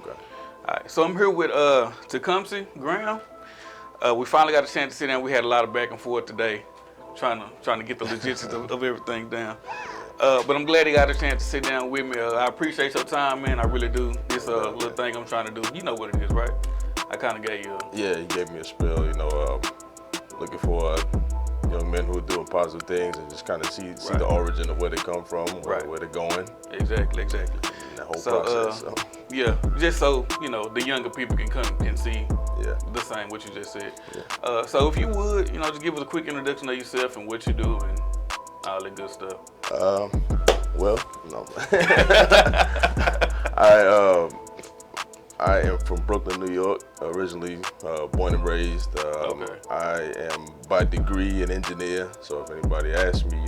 Okay. All right, so I'm here with Tecumseh Graham. We finally got a chance to sit down. We had a lot of back and forth today, trying to get the logistics of everything down. But I'm glad he got a chance to sit down with me. I appreciate your time, man. I really do. This little thing I'm trying to do. You know what it is, right? I kind of gave you. Yeah, he gave me a spill. Looking for young men who are doing positive things and just kind of see the origin of where they come from, where they're going. Exactly. And that whole process. Yeah, just so the younger people can see the same what you just said. Yeah. So if you would, just give us a quick introduction of yourself and what you do and all that good stuff. Well, no. I am from Brooklyn, New York, originally born and raised. I am by degree an engineer, so if anybody asks me,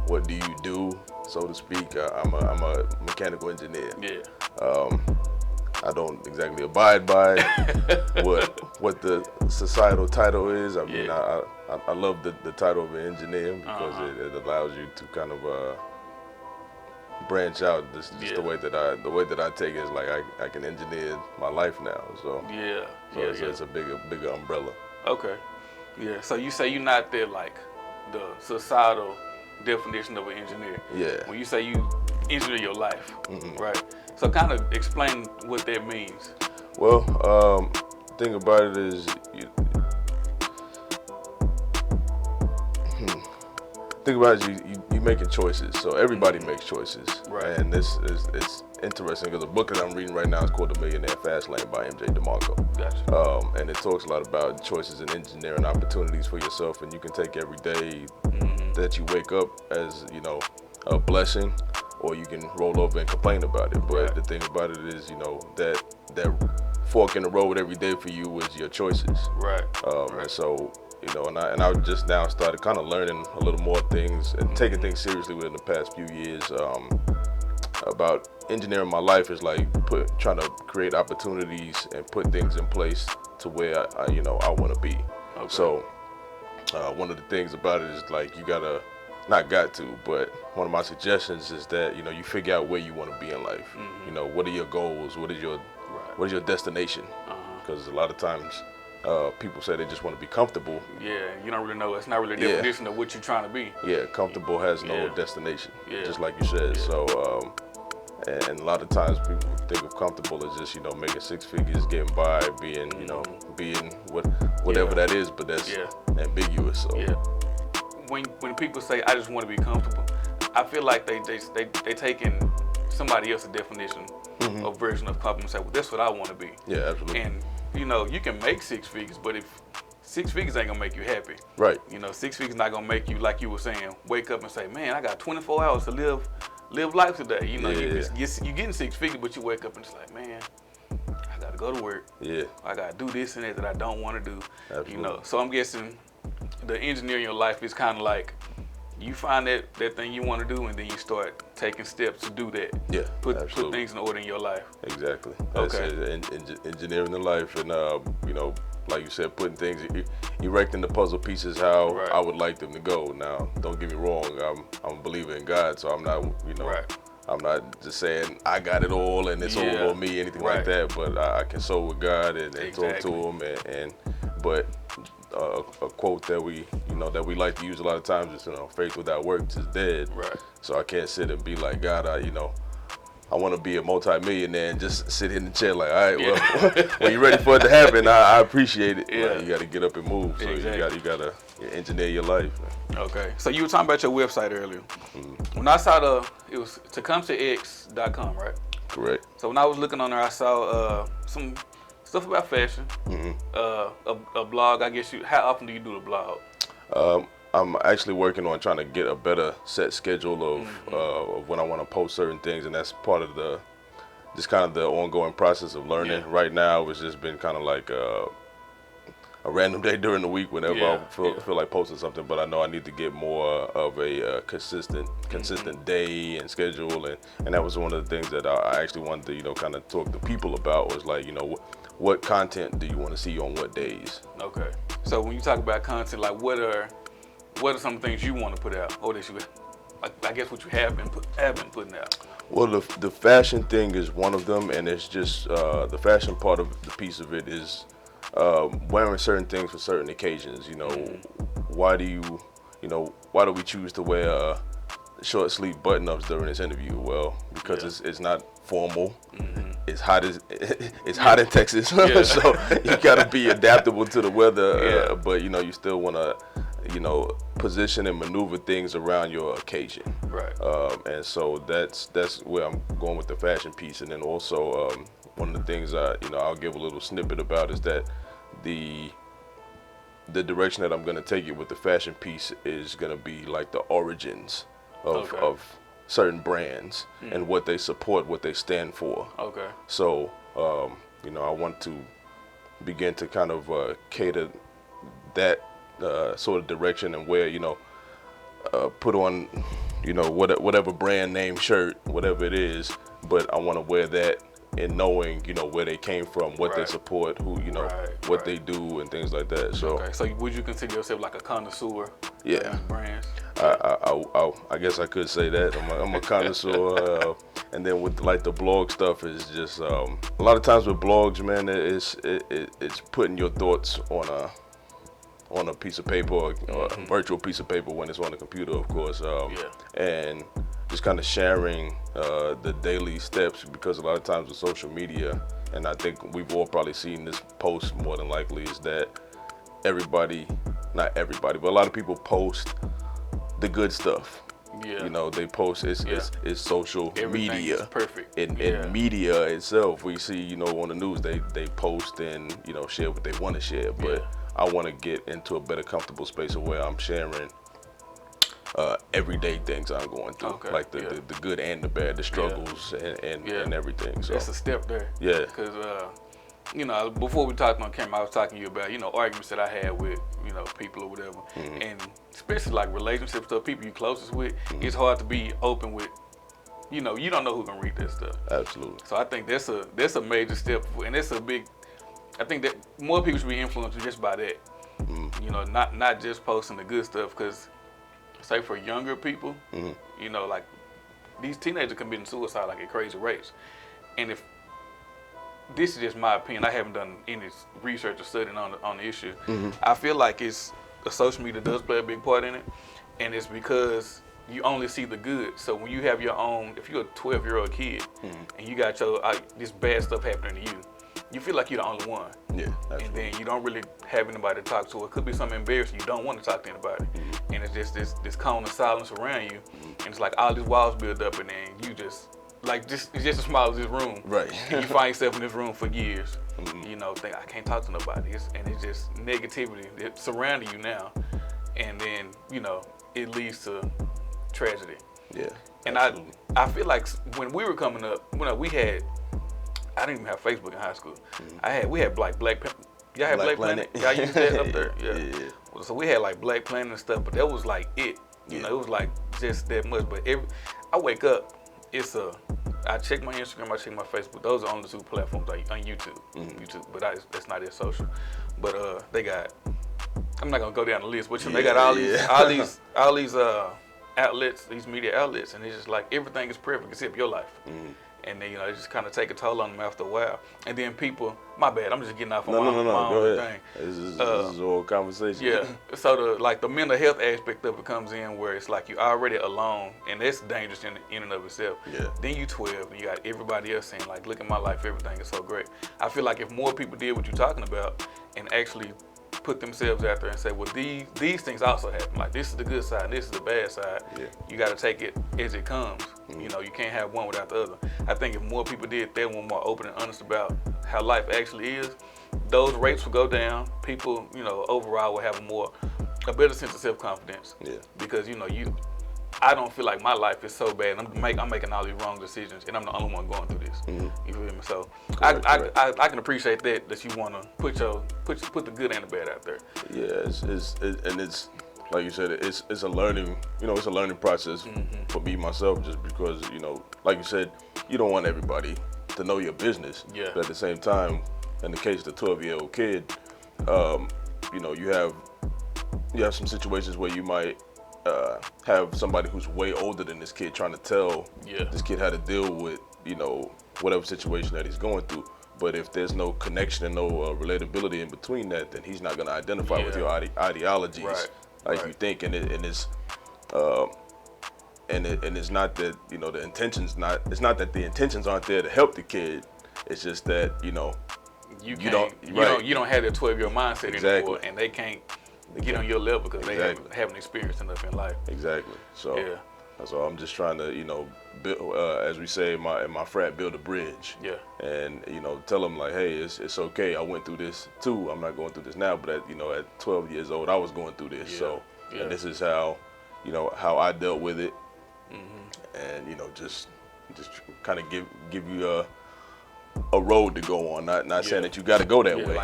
what do you do, so to speak, I'm a mechanical engineer. Yeah. I don't exactly abide by what the societal title is. I mean, I love the title of an engineer because it allows you to kind of branch out. Just the way that I take it is like I can engineer my life now. So it's a bigger umbrella. Okay. Yeah. So you say you're not there like the societal definition of an engineer. Yeah. When you say you engineer your life, right? So kind of explain what that means. Well, thing about it is, you making choices. So everybody makes choices, right? And it's interesting because the book that I'm reading right now is called The Millionaire Fast Lane by M.J. DeMarco. Gotcha. And it talks a lot about choices and engineering opportunities for yourself, and you can take every day that you wake up as a blessing, or you can roll over and complain about it. But the thing about it is, that fork in the road every day for you is your choices. Right. And so, and I just now started kind of learning a little more things and taking things seriously within the past few years about engineering my life is like trying to create opportunities and put things in place to where I want to be. Okay. So one of the things about it is like but one of my suggestions is that you figure out where you want to be in life. What are your goals? What is your destination? Because a lot of times people say they just want to be comfortable. Yeah, you don't really know. It's not really a definition of what you're trying to be. Yeah, comfortable has no destination. Yeah. Just like you said. Yeah. So and a lot of times people think of comfortable as just making six figures, getting by, being being whatever that is, but that's ambiguous. So when people say I just want to be comfortable, I feel like they taking somebody else's definition or version of comfortable and say, well, that's what I want to be. Yeah, absolutely. And you can make six figures, but if 6 figures ain't gonna make you happy, right? 6 figures not gonna make you, like you were saying, wake up and say, man, I got 24 hours to live life today. You getting 6 figures, but you wake up and it's like, man, I gotta go to work. Yeah. I gotta do this and that I don't want to do. Absolutely. So I'm guessing the engineering your life is kind of like you find that thing you want to do, and then you start taking steps to do that. Yeah, put things in order in your life. Exactly. Okay. Engineering the life, and like you said, putting things, erecting the puzzle pieces how I would like them to go. Now, don't get me wrong, I'm a believer in God, so I'm not, I'm not just saying I got it all and it's over on me, anything like that. But I consult with God and talk to Him, but a quote that we like to use a lot of times is faith without works is dead. Right. So I can't sit and be like, God, I want to be a multi-millionaire and just sit in the chair like, all right, well, when you're ready for it to happen, I appreciate it. Yeah. You got to get up and move. So you got to engineer your life. Okay. So you were talking about your website earlier. When I saw it was Tecumseh.com, right? Correct. So when I was looking on there, I saw some stuff about fashion, a blog. I guess how often do you do the blog? I'm actually working on trying to get a better set schedule of when I want to post certain things, and that's part of the ongoing process of learning. Yeah. Right now, it's just been kind of like a random day during the week whenever I feel like posting something. But I know I need to get more of a consistent day and schedule, and that was one of the things that I actually wanted to kind of talk to people about, was like what content do you want to see on what days? Okay. So when you talk about content, like what are some things you want to put out, or that you, I guess what you have been putting out? Well, the fashion thing is one of them, and it's just the fashion part of the piece of it is wearing certain things for certain occasions. You know, why do why do we choose to wear short sleeve button ups during this interview? Well, because it's not formal. It's hot as it's hot in Texas, so you gotta be adaptable to the weather. But you still wanna position and maneuver things around your occasion. Right. And so that's where I'm going with the fashion piece. And then also one of the things I'll give a little snippet about is that the direction that I'm gonna take it with the fashion piece is gonna be like the origins of certain brands and what they support, what they stand for. Okay. So I want to begin to kind of cater that sort of direction and where put on whatever brand name shirt, whatever it is, but I want to wear that and knowing where they came from, what they support, who what they do and things like that. So okay, so would you consider yourself like a connoisseur? Yeah. Brands. I guess I could say that I'm a connoisseur. And then with like the blog stuff is just a lot of times with blogs, man, it's putting your thoughts on a piece of paper or a virtual piece of paper when it's on the computer, of course. And just kind of sharing the daily steps, because a lot of times with social media, and I think we've all probably seen this post more than likely, is that not everybody, but a lot of people post the good stuff. Yeah. They post it's social Everything media. is perfect. In media itself, we see, on the news they post and, share what they want to share. But I want to get into a better comfortable space of where I'm sharing everyday things I'm going through, like the good and the bad, the struggles and everything. So that's a step there. Yeah. Because before we talked on camera, I was talking to you about arguments that I had with people or whatever, and especially like relationship stuff, people you closest with. It's hard to be open with. You don't know who's gonna read that stuff. Absolutely. So I think that's a major step, and it's a big. I think that more people should be influenced just by that. Not just posting the good stuff, because say for younger people, like these teenagers committing suicide like at crazy rates, and if this is just my opinion, I haven't done any research or studying on the issue. I feel like the social media does play a big part in it, and it's because you only see the good. So when you have your own, if you're a 12-year-old kid and you got this bad stuff happening to you, you feel like you're the only one. Yeah, absolutely. And then you don't really have anybody to talk to. It could be something embarrassing. You don't want to talk to anybody. And it's just this cone of silence around you. And it's like all these walls build up, and then you just, it's just as small as this room. Right. And you find yourself in this room for years. Think I can't talk to nobody. It's just negativity that's surrounding you now. And then, it leads to tragedy. Yeah. And I feel like when we were coming up, I didn't even have Facebook in high school. We had Black y'all had Black Planet? Y'all used that up there? Yeah. So we had like Black Planet and stuff, but that was like it. It was like just that much. But I wake up, I check my Instagram, I check my Facebook. Those are only two platforms on YouTube. YouTube, but that's not as social. But they got. I'm not gonna go down the list, but they got all these outlets, these media outlets, and it's just like everything is perfect except your life. And then it just kind of take a toll on them after a while. And then people, my bad, I'm just getting off on my own go ahead. thing. This is all conversation. Yeah. So the mental health aspect of it comes in, where it's like you're already alone, and that's dangerous in and of itself. Yeah. Then you 12, and you got everybody else saying like, look at my life, everything is so great. I feel like if more people did what you're talking about and actually put themselves out there and say, well, these things also happen. Like, this is the good side, and this is the bad side. Yeah. You got to take it as it comes. You can't have one without the other. I think if more people did that, were more open and honest about how life actually is, those rates will go down. People, overall will have a better sense of self-confidence. Yeah. Because, I don't feel like my life is so bad. I'm making all these wrong decisions, and I'm the only one going through this. You feel me? So correct. I can appreciate that you want to put the good and the bad out there. Yeah, it's like you said, it's a learning, it's a learning process for me myself, just because, like you said, you don't want everybody to know your business. Yeah. But at the same time, in the case of the 12-year-old kid, you have some situations where you might have somebody who's way older than this kid trying to tell this kid how to deal with, whatever situation that he's going through. But if there's no connection and no relatability in between that, then he's not going to identify with your ideologies you think. And it's not that the intentions it's not that the intentions aren't there to help the kid. It's just that you don't have that 12-year mindset anymore, and they can't get on your level because they haven't experienced enough in life. Exactly. So that's all. I'm just trying to build, as we say in my frat, build a bridge. Yeah. And tell them like, hey, it's okay. I went through this too. I'm not going through this now, but at 12 years old, I was going through this. So and this is how how I dealt with it. And just kind of give you a road to go on, not saying that you got to go that way,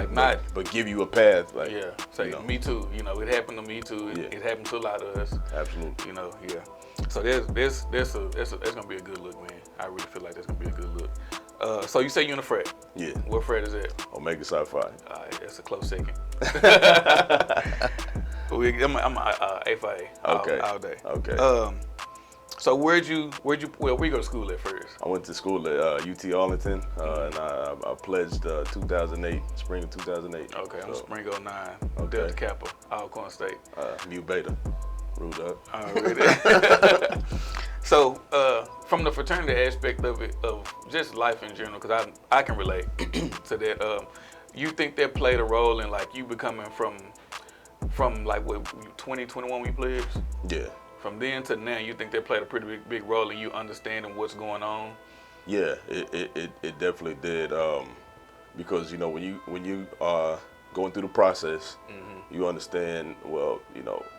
but give you a path. Like say me too. It happened to me too. It happened to a lot of us. Absolutely. So that's gonna be a good look, man. I really feel like that's gonna be a good look. So you say you're in a frat? Yeah. What frat is that? Omega Psi Phi. All right, that's a close second. I'm A5A all day. Okay. So where you go to school at first? I went to school at UT Arlington, and I pledged 2008, spring of 2008. Okay, I'm spring 09, Delta Kappa, Alcorn State. Mu Beta, root up. Already. So from the fraternity aspect of it, of just life in general, because I can relate to that. You think that played a role in like you becoming from like what 2021 when you pledged? Yeah. From then to now, you think that played a pretty big role in you understanding what's going on? Yeah, it definitely did. Because when you are going through the process, you understand. Well,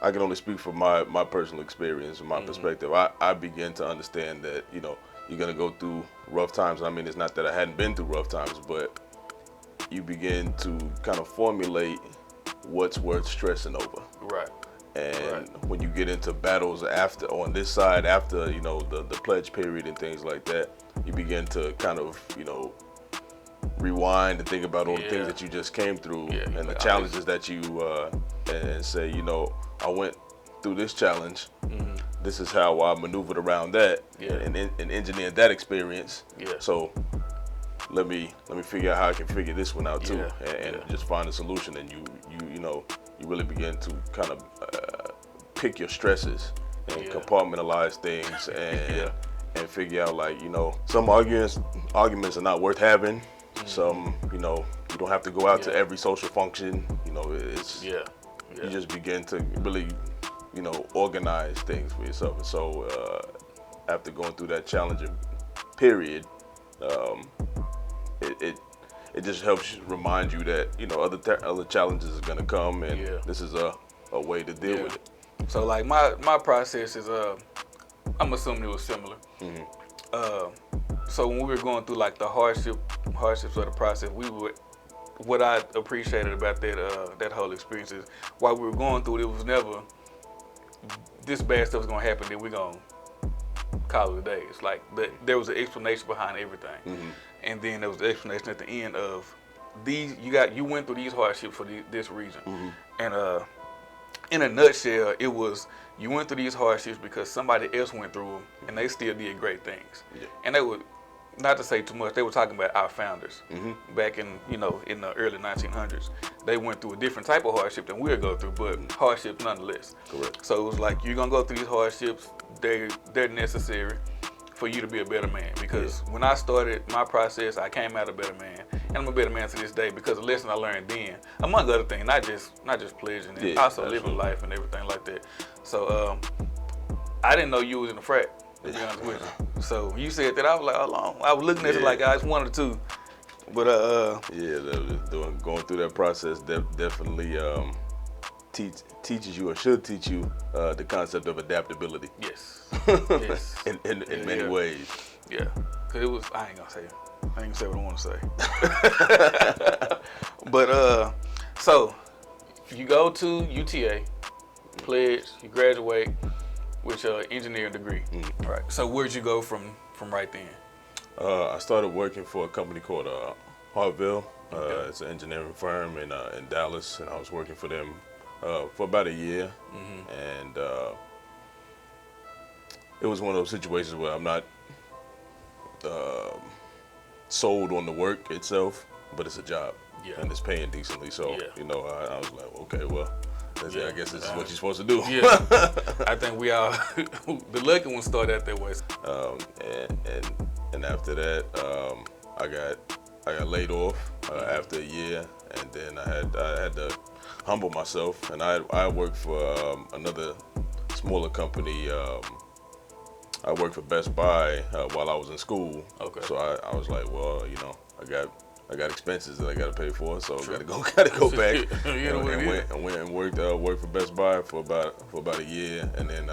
I can only speak from my personal experience and my perspective. I began to understand that you're gonna go through rough times. I mean, it's not that I hadn't been through rough times, but you begin to kind of formulate what's worth stressing over. Right. And when you get into battles on this side, after the pledge period and things like that, you begin to kind of rewind and think about all the things that you just came through and the challenges that you and say, I went through this challenge. This is how I maneuvered around that and engineered that experience. So let me figure out how I can figure this one out too, and just find a solution. And you really begin to kind of pick your stresses and compartmentalize things and figure out like some arguments are not worth having. Some you don't have to go out to every social function. It's you just begin to really organize things for yourself. And so after going through that challenging period, it just helps remind you that other challenges are gonna come, and this is a way to deal with it. So like my process is I'm assuming it was similar. So when we were going through like the hardships of the process, what I appreciated about that whole experience is while we were going through it, it was never this bad stuff was gonna happen, then we're gonna call it a day. It's like there was an explanation behind everything, and then there was the explanation at the end of you went through these hardships for this reason, and in a nutshell, it was you went through these hardships because somebody else went through them, and they still did great things. And they were, not to say too much, they were talking about our founders back in in the early 1900s. They went through a different type of hardship than we'll go through, but hardships nonetheless. Correct. So it was like you're gonna go through these hardships. They're necessary for you to be a better man. Because when I started my process, I came out a better man, and I'm a better man to this day because the lesson I learned then, among other things, not just pledging, and also living life and everything like that. So I didn't know you was in the frat, to be honest with you. So when you said that, I was like, how long? I was looking at it like I was one or two. But going through that process definitely teaches you or should teach you the concept of adaptability. Yes. in many ways. Yeah. Cause it was I ain't gonna say what I want to say. But so you go to UTA, pledge, you graduate with your engineering degree. Right. So where'd you go from right then? I started working for a company called Hartville. It's an engineering firm in Dallas, and I was working for them for about a year. And it was one of those situations where I'm not sold on the work itself, but it's a job, Yeah. and it's paying decently. So Yeah. I was like, okay, well, Yeah. I guess this is what you're supposed to do. Yeah. I think we all the lucky ones start out that way. And after that, I got laid off after a year, and then I had to humble myself, and I worked for another smaller company. I worked for Best Buy while I was in school. Okay. So I was like, well, I got expenses that I got to pay for, so gotta go back. and went and worked for Best Buy for about a year, and then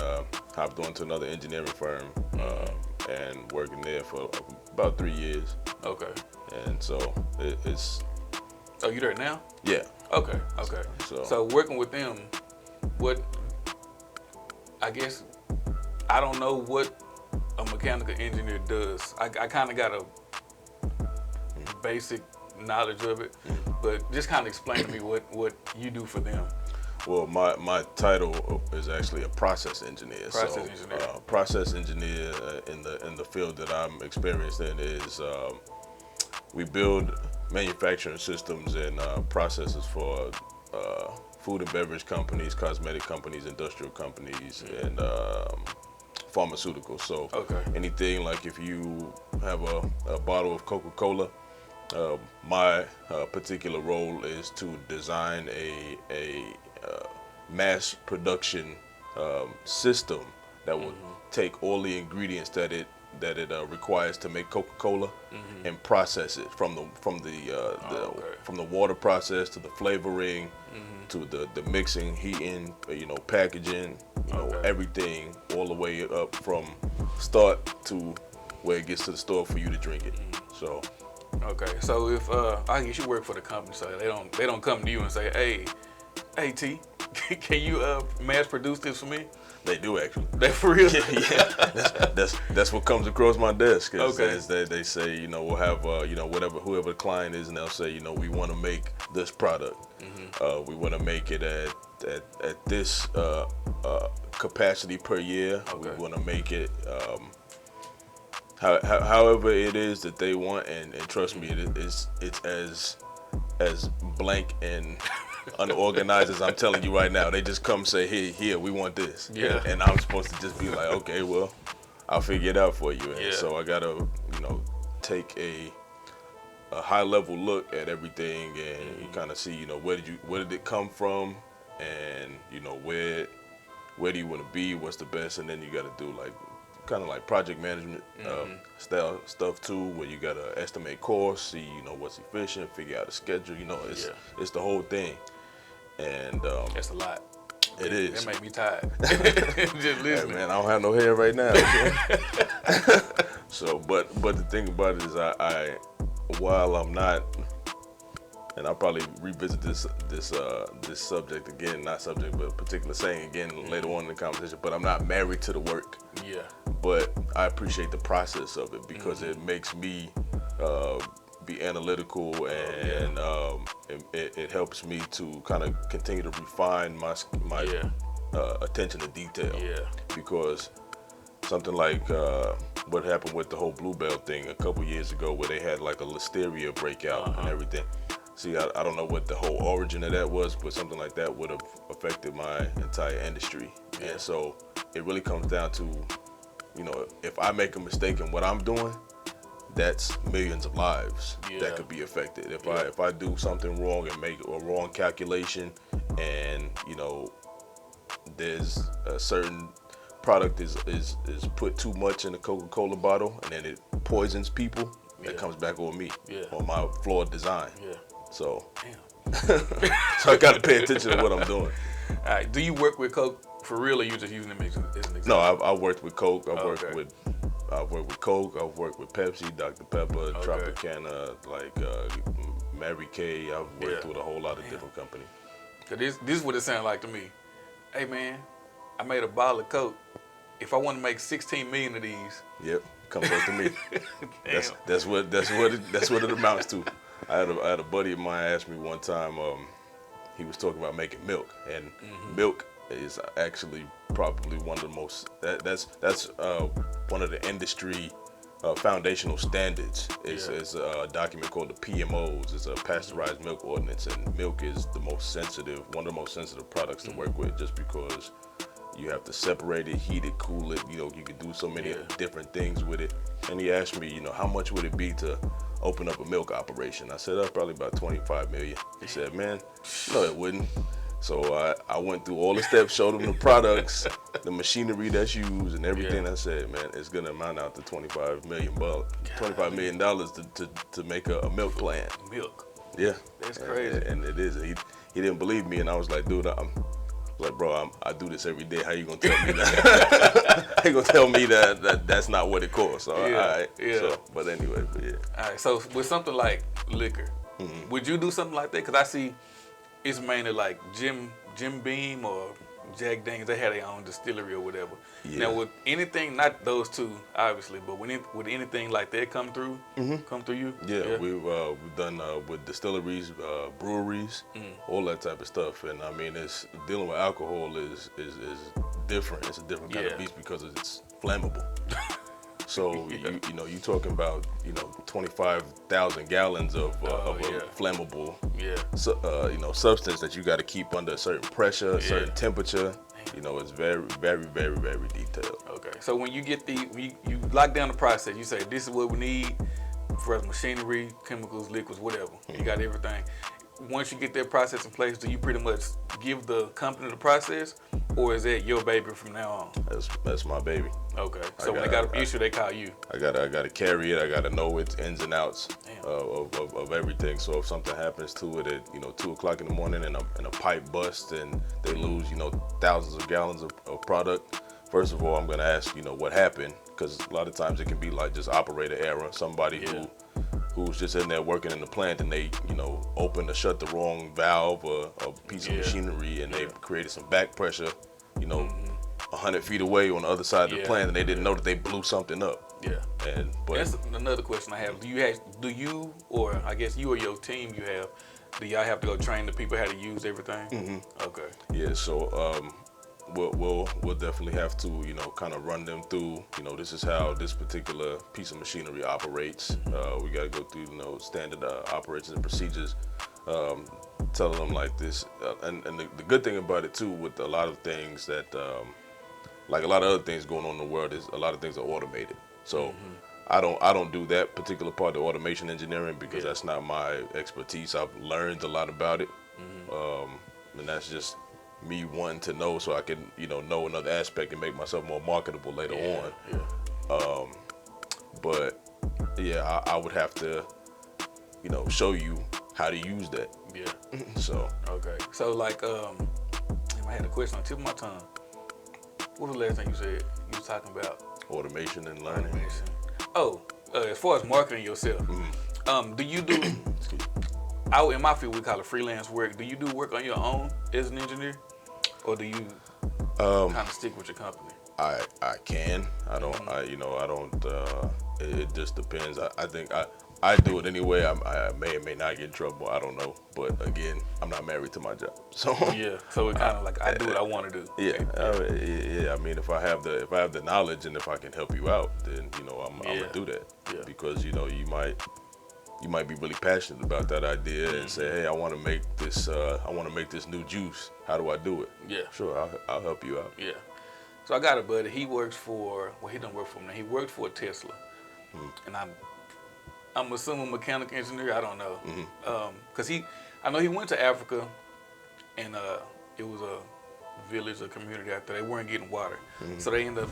hopped on to another engineering firm and working there for about 3 years. Okay. And so it's. Oh, you there now? Yeah. Okay. So working with them, what? I guess I don't know what a mechanical engineer does. I kind of got a basic knowledge of it, but just kind of explain to me what you do for them. Well, my title is actually a process engineer. Process engineer in the field that I'm experienced in is we build manufacturing systems and processes for food and beverage companies, cosmetic companies, industrial companies, and pharmaceuticals. So anything like if you have a bottle of Coca-Cola, my particular role is to design a mass production system that will take all the ingredients that it requires to make Coca-Cola and process it from the water process to the flavoring to the mixing, heating, packaging, everything all the way up from start to where it gets to the store for you to drink it. So. Okay, so if I guess you work for the company, so they don't come to you and say, hey T, can you mass produce this for me? They do actually. They for real? Yeah. That's what comes across my desk. Okay. They say, we'll have whoever the client is, and they'll say, we want to make this product. We want to make it at this capacity per year. Okay. We want to make it however it is that they want, and trust me, it's as blank and unorganized as I'm telling you right now. They just come say, here, we want this. Yeah. And I'm supposed to just be like, okay, well, I'll figure it out for you. And Yeah. so I gotta, take a high level look at everything, and you kind of see, where did it come from, and where do you want to be, what's the best, and then you got to do kind of like project management style stuff too, where you got to estimate costs, see what's efficient, figure out a schedule. It's the whole thing, and That's a lot. it is. That make me tired. Just listening. Hey, man, I don't have no hair right now. So, but the thing about it is, I while I'm not, and I'll probably revisit this subject again, not subject, but particular saying again later on in the conversation. But I'm not married to the work. Yeah. But I appreciate the process of it because it makes me be analytical, and it helps me to kind of continue to refine my attention to detail. Yeah. Because something like what happened with the whole Bluebell thing a couple years ago, where they had like a listeria breakout and everything. See, I don't know what the whole origin of that was, but something like that would have affected my entire industry. Yeah. And so it really comes down to, if I make a mistake in what I'm doing, that's millions of lives that could be affected. If I do something wrong and make a wrong calculation, and there's a certain product is put too much in a Coca-Cola bottle, and then it poisons people, that comes back on me, on my flawed design. Yeah. So, damn. So I got to pay attention to what I'm doing. All right. Do you work with Coke for real, or you just using them as an example? No, I've worked with Coke. I've worked with Coke. I've worked with Pepsi, Dr. Pepper, Tropicana, Mary Kay. I've worked with a whole lot of different companies. Cause this is what it sounds like to me. Hey man, I made a bottle of Coke. If I want to make 16 million of these, yep, comes up to me. That's what it amounts to. I had a buddy of mine ask me one time. He was talking about making milk, and milk is actually probably one of the most. That's one of the industry foundational standards. It's a document called the PMOs. It's a pasteurized milk ordinance, and milk is the most sensitive, one of the most sensitive products to work with, just because you have to separate it, heat it, cool it. You can do so many different things with it. And he asked me, how much would it be to open up a milk operation? I said, probably about 25 million. He said, man, no, it wouldn't. So I went through all the steps, showed him the products, the machinery that's used, and everything. I said, man, it's gonna amount out to $25 million to make a milk plant. Milk. Yeah, that's crazy. And it is. He didn't believe me, and I was like, dude, I'm like, bro, I do this every day. How you gonna tell me that? How you gonna tell me that that's not what it costs? So, all right. So, but anyway, yeah. All right. So with something like liquor, would you do something like that? Because I see it's mainly like Jim Beam or Jack Daniels. They had their own distillery or whatever. Yeah. Now with anything, not those two obviously, but would anything like that come through you? Yeah, we've done with distilleries, breweries, all that type of stuff. And I mean, it's dealing with alcohol is different. It's a different kind of beast because it's flammable. So you talking about 25,000 gallons of flammable substance that you got to keep under a certain pressure, a certain temperature. It's very, very, very, very detailed. Okay. So when you get you lock down the process, you say this is what we need for machinery, chemicals, liquids, whatever. You got everything. Once you get that process in place, do you pretty much give the company the process, or is that your baby from now on? That's my baby. Okay. So when they got an issue, they call you. I gotta carry it. I gotta know its ins and outs of everything. So if something happens to it at 2:00 in the morning and a pipe busts and they lose thousands of gallons of product, first of all I'm gonna ask what happened, because a lot of times it can be like just operator error. Somebody who's just in there working in the plant and they opened or shut the wrong valve or a piece of machinery and they created some back pressure 100 feet away on the other side of the plant, and they didn't know that they blew something up. But that's another question I have. Do you or I guess you or your team do y'all have to go train the people how to use everything? Okay. Yeah, so we'll definitely have to kind of run them through this is how this particular piece of machinery operates. We got to go through standard operations and procedures, telling them like this, and the good thing about it too, with a lot of things that like a lot of other things going on in the world, is a lot of things are automated. So I don't do that particular part of automation engineering because that's not my expertise. I've learned a lot about it, and that's just me wanting to know so I can know another aspect and make myself more marketable later on. But yeah, I would have to show you how to use that. So okay. So like I had a question on the tip of my tongue. What was the last thing you said? You was talking about automation and learning. Automation. Oh, as far as marketing yourself, do you do? In my field, we call it freelance work. Do you do work on your own as an engineer, or do you kind of stick with your company? I can. I don't. I don't. It just depends. I think I do it anyway. I may or may not get in trouble. I don't know. But again, I'm not married to my job, so So it kind of like I do what I want to do. I mean, if I have the knowledge and if I can help you out, then I'm gonna do that. Because you might be really passionate about that idea and say, hey, I want to make this new juice. How do I do it? Sure, I'll help you out. So I got a buddy. He works for he don't work for me now. He works for Tesla, and I'm assuming mechanical engineer. I don't know, because I know he went to Africa, and it was a village, a community out there. They weren't getting water, so they didn't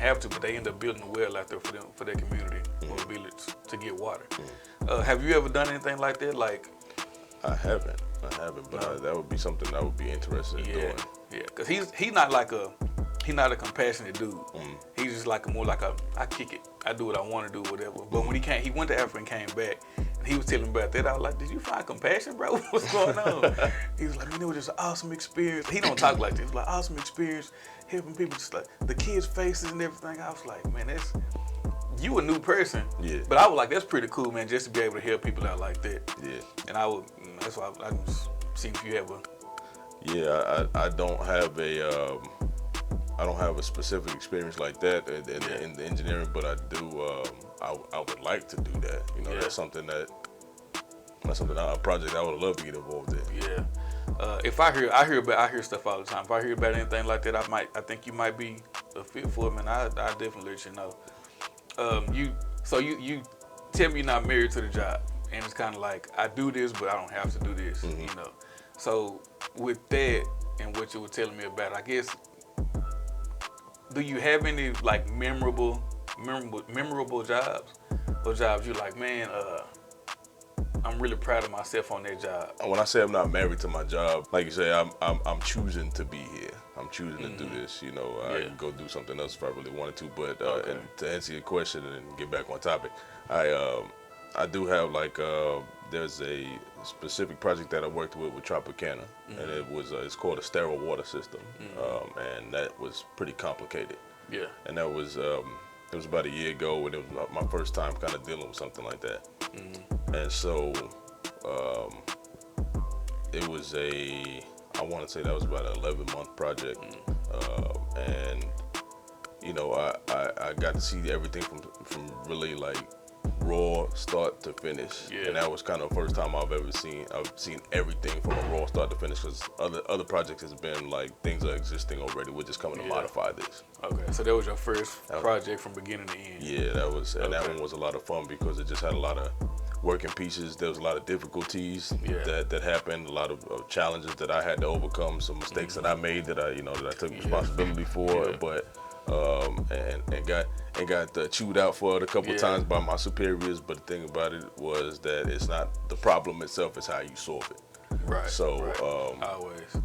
have to, but they ended up building a well out there for their community or village to get water. Have you ever done anything like that? Like, I haven't, but that would be something I would be interested in doing. Yeah, because he's not a compassionate dude. He's just more like I kick it. I do what I want to do, whatever. But when he went to Africa and came back, and he was telling me about that. I was like, did you find compassion, bro? What's going on? He was like, man, it was just an awesome experience. He don't talk like this. He was like, awesome experience, helping people, just like the kids' faces and everything. I was like, man, you a new person. But I was like, that's pretty cool, man, just to be able to help people out like that. And that's why I just seen if you ever Yeah, I don't have I don't have a specific experience like that in the engineering, but I do. I would like to do that. You know, that's something a project I would love to get involved in. Yeah. If I hear stuff all the time. If I hear about anything like that, I think you might be a fit for it, man. I definitely let you know. You tell me you're not married to the job, and it's kind of like I do this, but I don't have to do this, you know. So with that and what you were telling me about, I guess, do you have any like memorable jobs or jobs you're like, man, I'm really proud of myself on that job? When I say I'm not married to my job, like you say, I'm choosing to be here. I'm choosing to do this. You know, I can go do something else if I really wanted to. But and to answer your question and get back on topic, I do have like there's a specific project that I worked with Tropicana, and it's called a sterile water system, and that was pretty complicated. Yeah. And that was it was about a year ago, and it was my first time kind of dealing with something like that. And so it was I want to say that was about an 11-month project, and you know I got to see everything from really like raw start to finish, and that was kind of the first time I've seen everything from a raw start to finish, because other projects has been like things are existing already, we're just coming to modify this. Okay, so that was your first project from beginning to end. Yeah, that was, and that one was a lot of fun because it just had a lot of working pieces. There was a lot of difficulties that happened, a lot of challenges that I had to overcome, some mistakes that I made that I took responsibility for, but and got chewed out for it a couple of times by my superiors. But the thing about it was that it's not the problem itself; it's how you solve it. Right. So always.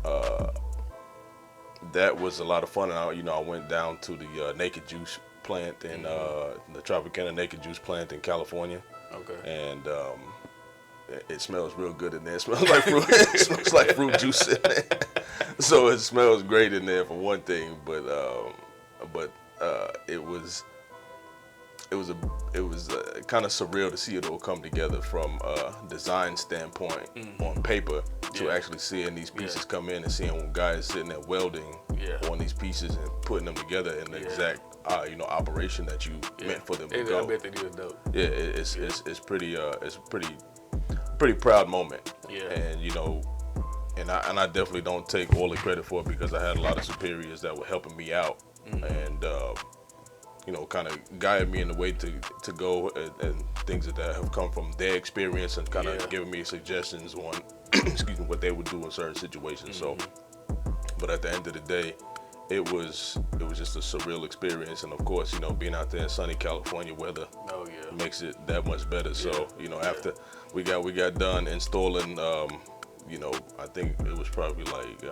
That was a lot of fun, and I went down to the Naked Juice plant in the Tropicana Naked Juice plant in California. Okay. And it smells real good in there. It smells like fruit. It smells like fruit juice in there. So it smells great in there for one thing, but it was kind of surreal to see it all come together from a design standpoint on paper to actually seeing these pieces come in and seeing guys sitting there welding on these pieces and putting them together in the exact operation that you meant for them to go. I bet that is dope. Yeah, it's a pretty proud moment. Yeah. And I definitely don't take all the credit for it, because I had a lot of superiors that were helping me out and kind of guided me in the way to go, and things that have come from their experience, and kind of giving me suggestions on excuse me, what they would do in certain situations. So, but at the end of the day, it was just a surreal experience, and of course, being out there in sunny California weather makes it that much better. So, after we got done installing, I think it was probably like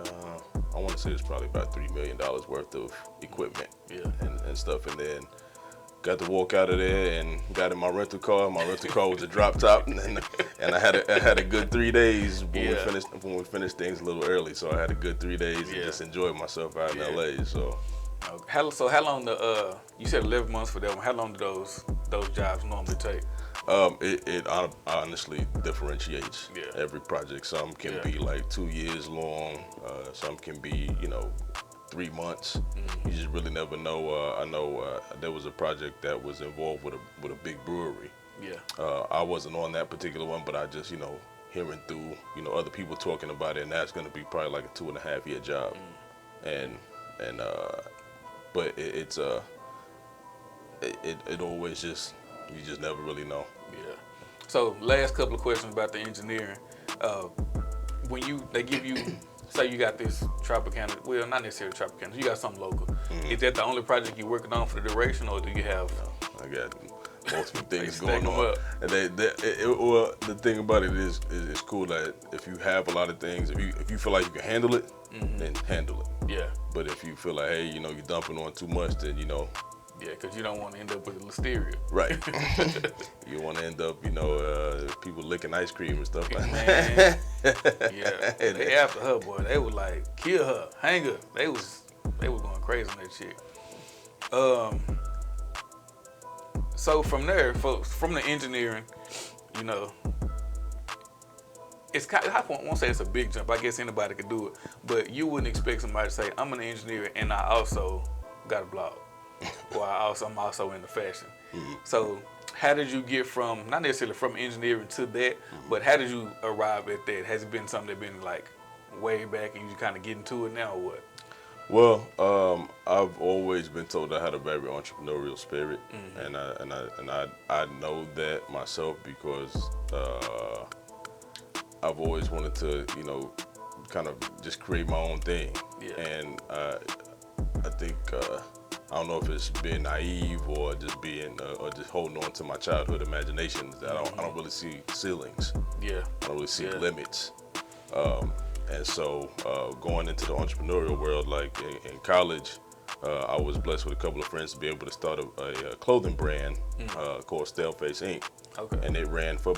I want to say it's probably about $3 million worth of equipment and stuff, and then got to walk out of there and got in my rental car. My rental car was a drop top, and I had a good 3 days when we finished things a little early. So I had a good 3 days and just enjoyed myself out in LA. So how long you said 11 months for that one? How long do those jobs normally take? It honestly differentiates every project. Some can be like 2 years long. Some can be 3 months. You just really never know. I know there was a project that was involved with a big brewery. I wasn't on that particular one, but I just hearing through other people talking about it, and that's going to be probably like a 2.5 year job. But it always just, you just never really know. Yeah. So last couple of questions about the engineering. When they give you, say you got this Tropicana, well, not necessarily Tropicana, you got something local. Is that the only project you're working on for the duration, or do you have? I got multiple things going on. And the thing about it is it's cool that if you have a lot of things, if you feel like you can handle it, then handle it. Yeah. But if you feel like, hey, you're dumping on too much, then yeah, because you don't want to end up with listeria. Right. You want to end up, people licking ice cream and stuff like that. Yeah. They after her, boy. They would like kill her, hang her. They was going crazy on that shit. So from there, folks, from the engineering, it's kind of, I won't say it's a big jump. I guess anybody could do it, but you wouldn't expect somebody to say, "I'm an engineer and I also got a blog," or I'm also into fashion. So, how did you get from not necessarily from engineering to that, but how did you arrive at that? Has it been something that been like way back and you kind of get into it now, or what? Well, I've always been told I had a very entrepreneurial spirit, and I know that myself because I've always wanted to, kind of just create my own thing. Yeah. And I think I don't know if it's being naive or just being or just holding on to my childhood imaginations that I don't really see ceilings. Yeah. I don't really see limits. And so going into the entrepreneurial world, like in college, I was blessed with a couple of friends to be able to start a clothing brand called Staleface Inc. Okay. And it ran for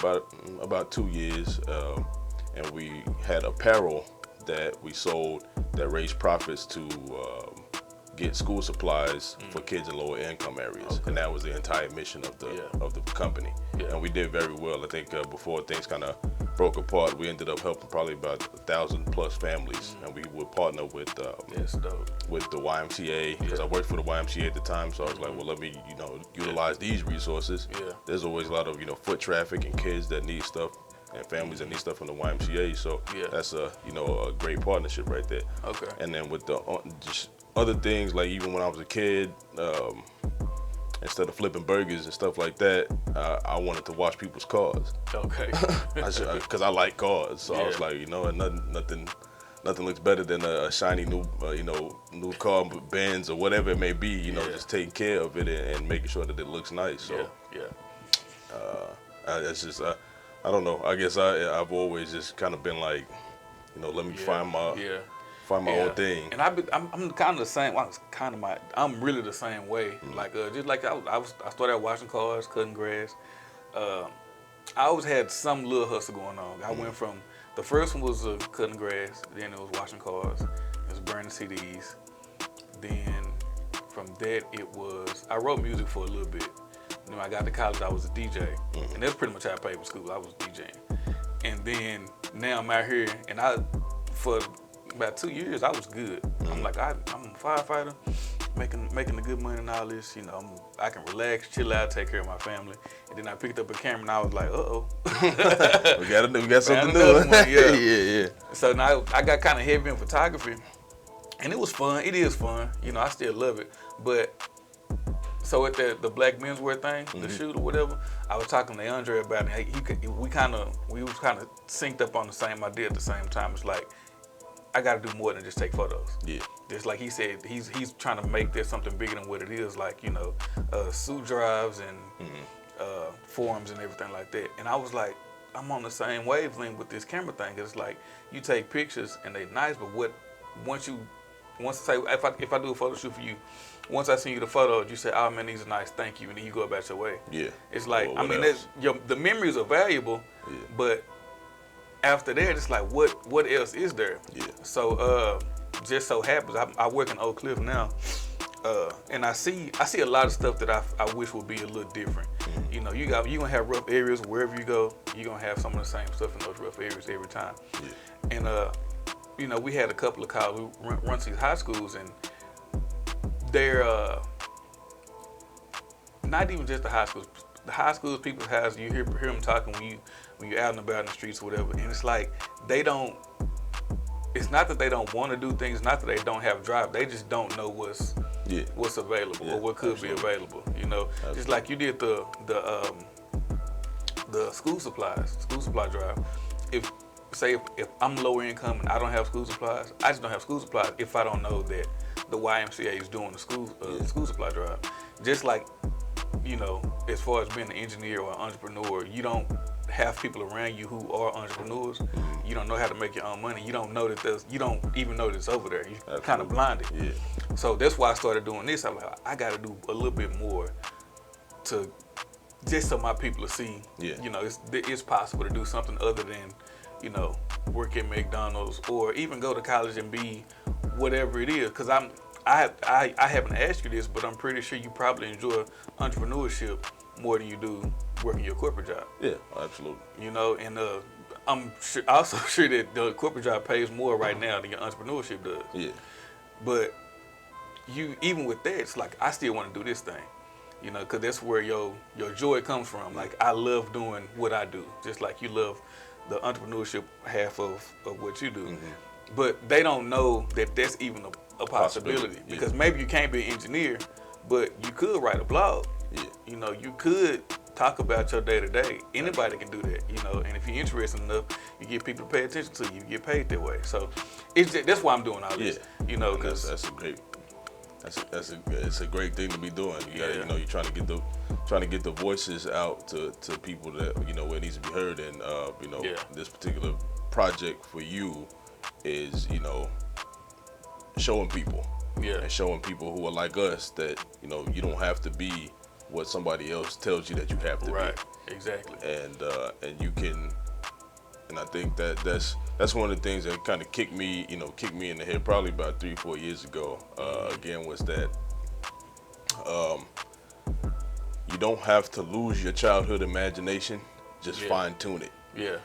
about 2 years. And we had apparel that we sold that raised profits to get school supplies for kids in lower income areas. And that was the entire mission of the company. Yeah. And we did very well. I think before things kind of broke apart, we ended up helping probably about 1,000+ families, and we would partner with the YMCA because I worked for the YMCA at the time. So I was like, well, let me utilize these resources. Yeah. There's always a lot of foot traffic and kids that need stuff and families that need stuff from the YMCA. So that's a great partnership right there. Okay. And then with the just other things, like even when I was a kid, instead of flipping burgers and stuff like that, I wanted to wash people's cars. Okay. Because I like cars, so I was like, nothing looks better than a shiny new car, Benz or whatever it may be. Just taking care of it and making sure that it looks nice. So it's just I don't know. I guess I've always just kind of been like, let me find my own thing. And I'm kind of the same. Well, I'm really the same way. Like just like I started out washing cars, cutting grass. I always had some little hustle going on. I went from the first one was cutting grass, then it was washing cars, it was burning CDs. Then from that I wrote music for a little bit. When I got to college, I was a DJ, and that's pretty much how I paid for school. I was DJing, and then now I'm out here, and for about 2 years I was good. I'm like I'm a firefighter, making the good money and all this. I can relax, chill out, take care of my family. And then I picked up a camera and I was like, we got something new. Yeah. So now I got kind of heavy in photography, and it was fun. It is fun. I still love it, but. So at the black menswear thing, the shoot or whatever, I was talking to Andre about it. We was kind of synced up on the same idea at the same time. It's like I got to do more than just take photos. Yeah. Just like he said, he's trying to make this something bigger than what it is. Like suit drives and forums and everything like that. And I was like, I'm on the same wavelength with this camera thing. It's like you take pictures and they nice, but once say if I do a photo shoot for you. Once I send you the photos, you say, "Oh man, these are nice, thank you," and then you go about your way. Yeah. It's like the memories are valuable, but after that, it's like what else is there? Yeah. So just so happens I work in Oak Cliff now, and I see a lot of stuff that I wish would be a little different. You gonna have rough areas wherever you go. You're gonna have some of the same stuff in those rough areas every time. Yeah. And we had a couple of calls. We run to these high schools and. They're not even just the high schools. The high schools, people's houses, you hear them talking when you're out and about in the streets or whatever. And it's like it's not that they don't want to do things, not that they don't have drive. They just don't know what's available or what could be available. Just like you did the school supply drive. If I'm lower income and I don't have school supplies, I just don't have school supplies if I don't know that the YMCA is doing the school supply drive. Just like, as far as being an engineer or an entrepreneur, you don't have people around you who are entrepreneurs. You don't know how to make your own money. You don't know you don't even know that it's over there. You're kind of blinded. Yeah. So that's why I started doing this. I'm like, I got to do a little bit more to just so my people will see, it's possible to do something other than, work at McDonald's or even go to college and be whatever it is. Because I haven't asked you this, but I'm pretty sure you probably enjoy entrepreneurship more than you do working your corporate job. Yeah, absolutely. And I'm also sure that the corporate job pays more right now than your entrepreneurship does. Yeah. But even with that, it's like I still want to do this thing, because that's where your joy comes from. Like I love doing what I do, just like you love the entrepreneurship half of what you do. Mm-hmm. But they don't know that that's even a possibility because maybe you can't be an engineer, but you could write a blog. Yeah. You could talk about your day to day. Anybody can do that, and if you're interested enough, you get people to pay attention to you. You get paid that way. So that's why I'm doing all this. Because it's a great thing to be doing. You gotta, you're trying to get the voices out to people that where it needs to be heard. And this particular project for you is showing people. Yeah. And showing people who are like us that you don't have to be what somebody else tells you that you have to be. Right. Exactly. And you can. And I think that's one of the things that kind of kicked me in the head probably about 3-4 years ago. Again, was that you don't have to lose your childhood imagination, just fine tune it. Yeah,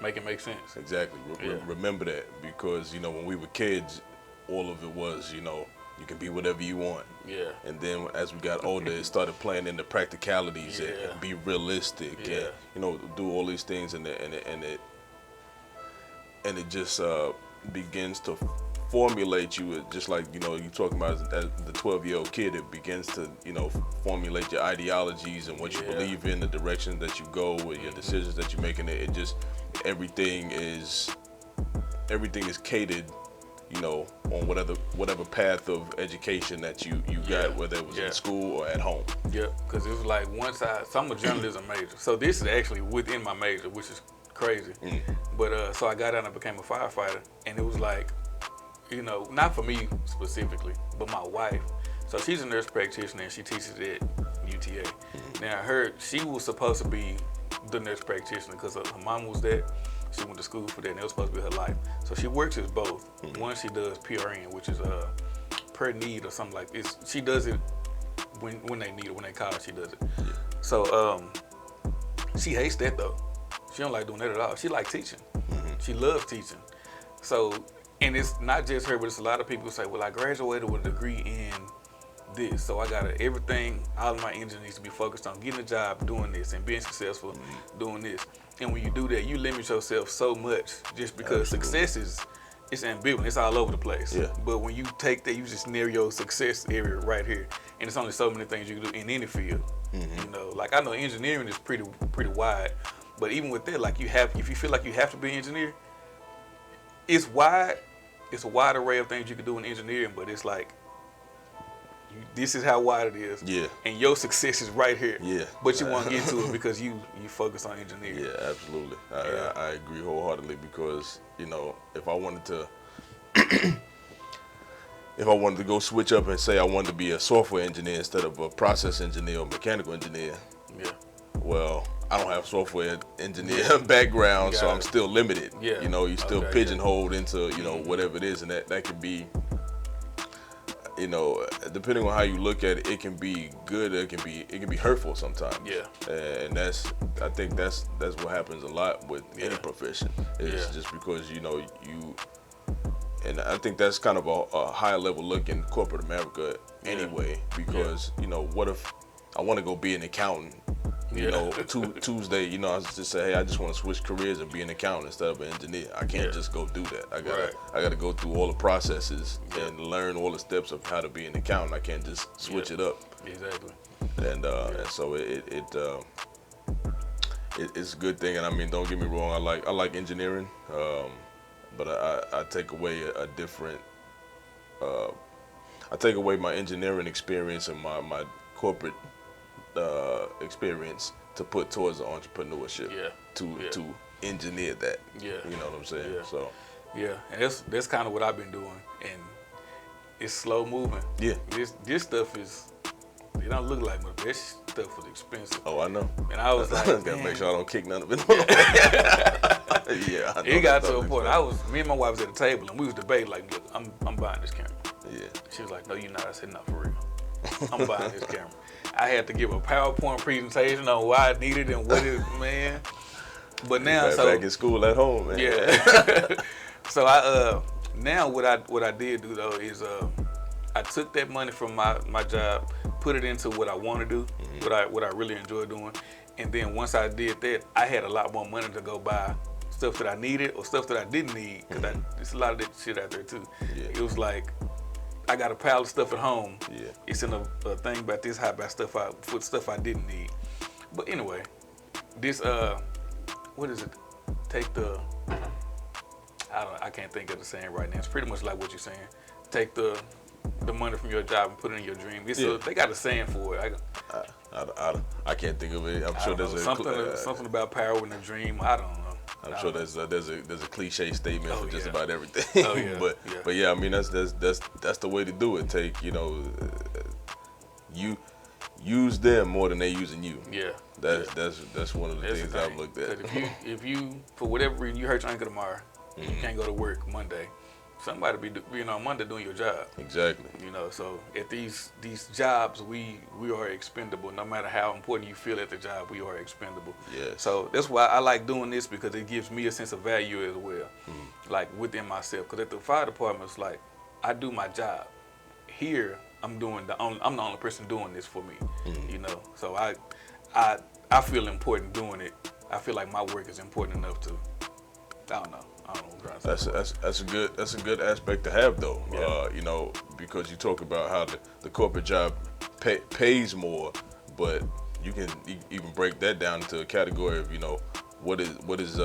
make it make sense. Exactly. Remember that, because when we were kids, all of it was you can be whatever you want. Yeah. And then as we got older, it started playing into practicalities and be realistic and do all these things, and it just begins to formulate you, just like you talking about as the 12-year-old kid. It begins to formulate your ideologies and what you believe in, the direction that you go with your decisions that you're making. It just everything is catered on whatever path of education that you got, whether it was in school or at home. Yeah, because it was like so I'm a journalism major, so this is actually within my major, which is crazy. But so I got out and I became a firefighter, and it was like, not for me specifically, but my wife. So she's a nurse practitioner and she teaches at UTA. Now I heard she was supposed to be the nurse practitioner because her mom was that. She went to school for that, and it was supposed to be her life. So she works as both. One, she does PRN, which is per need or something like this. She does it when they need it, when they call her, she does it. So she hates that though. She don't like doing that at all. She like teaching. She loves teaching. So, and it's not just her, but it's a lot of people who say, well, I graduated with a degree in this, so I got everything, all of my energy needs to be focused on getting a job, doing this, and being successful doing this. And when you do that, you limit yourself so much just because success it's ambivalent. It's all over the place. Yeah. But when you take that, you just narrow your success area right here, and it's only so many things you can do in any field. Like I know engineering is pretty wide, but even with that, like if you feel like you have to be an engineer, it's wide. It's a wide array of things you can do in engineering, but it's like this is how wide it is. Yeah. And your success is right here. Yeah. But you won't get to it because you focus on engineering. Yeah, absolutely. I agree wholeheartedly, because if I wanted to go switch up and say I wanted to be a software engineer instead of a process engineer or mechanical engineer, well, I don't have software engineer background, so I'm still limited. Yeah. You still pigeonholed into whatever it is, and that could be, depending on how you look at it, it can be good, it can be hurtful sometimes. Yeah. And I think that's what happens a lot with any profession. It's just because you, and I think that's kind of a higher level look in corporate America anyway, because what if I want to go be an accountant? Tuesday, I just say, hey, I just want to switch careers and be an accountant instead of an engineer. I can't just go do that. I gotta go through all the processes and learn all the steps of how to be an accountant. I can't just switch it up. Exactly. And so it's a good thing. And I mean, don't get me wrong, I like engineering, but I take away a different. I take away my engineering experience and my corporate experience to put towards the entrepreneurship. To engineer that. You know what I'm saying? So and that's kind of what I've been doing, and it's slow moving. This stuff it don't look like much, but this stuff was expensive. Oh, I know. And I was like, gotta make sure I don't kick none of it. I know. It got to a point. Me and my wife was at the table and we was debating like, look, I'm buying this camera. She was like, no, you're not. I said, no, for real. I'm buying this camera. I had to give a PowerPoint presentation on why I needed it and what it, man. But now, back in school at home, man. Yeah. So now what I did do though is I took that money from my job, put it into what I want to do, what I really enjoy doing, and then once I did that, I had a lot more money to go buy stuff that I needed or stuff that I didn't need, because there's a lot of that shit out there too. Yeah. It was like I got a pile of stuff at home. Yeah. It's in a thing about this high about stuff I didn't need. But anyway, this what is it? Take the I can't think of the saying right now. It's pretty much like what you're saying. Take the money from your job and put it in your dream. They got a saying for it. I can't think of it. I'm sure there's something about power in a dream. I don't know. I'm sure there's a cliche statement for just about everything. Oh, yeah. but yeah, I mean that's the way to do it. Take you use them more than they using you. Yeah. That's one of the things I've looked at. If you for whatever reason you hurt your ankle tomorrow, you can't go to work Monday. Somebody be on Monday doing your job. Exactly. So at these jobs, we are expendable. No matter how important you feel at the job, we are expendable. Yes. So that's why I like doing this, because it gives me a sense of value as well, like within myself. Because at the fire department, it's like I do my job. Here, I'm the only person doing this for me. So I feel important doing it. I feel like my work is important enough to. I don't know. That's a good aspect to have though. Yeah. Because you talk about how the corporate job pays more, but you can even break that down into a category of what is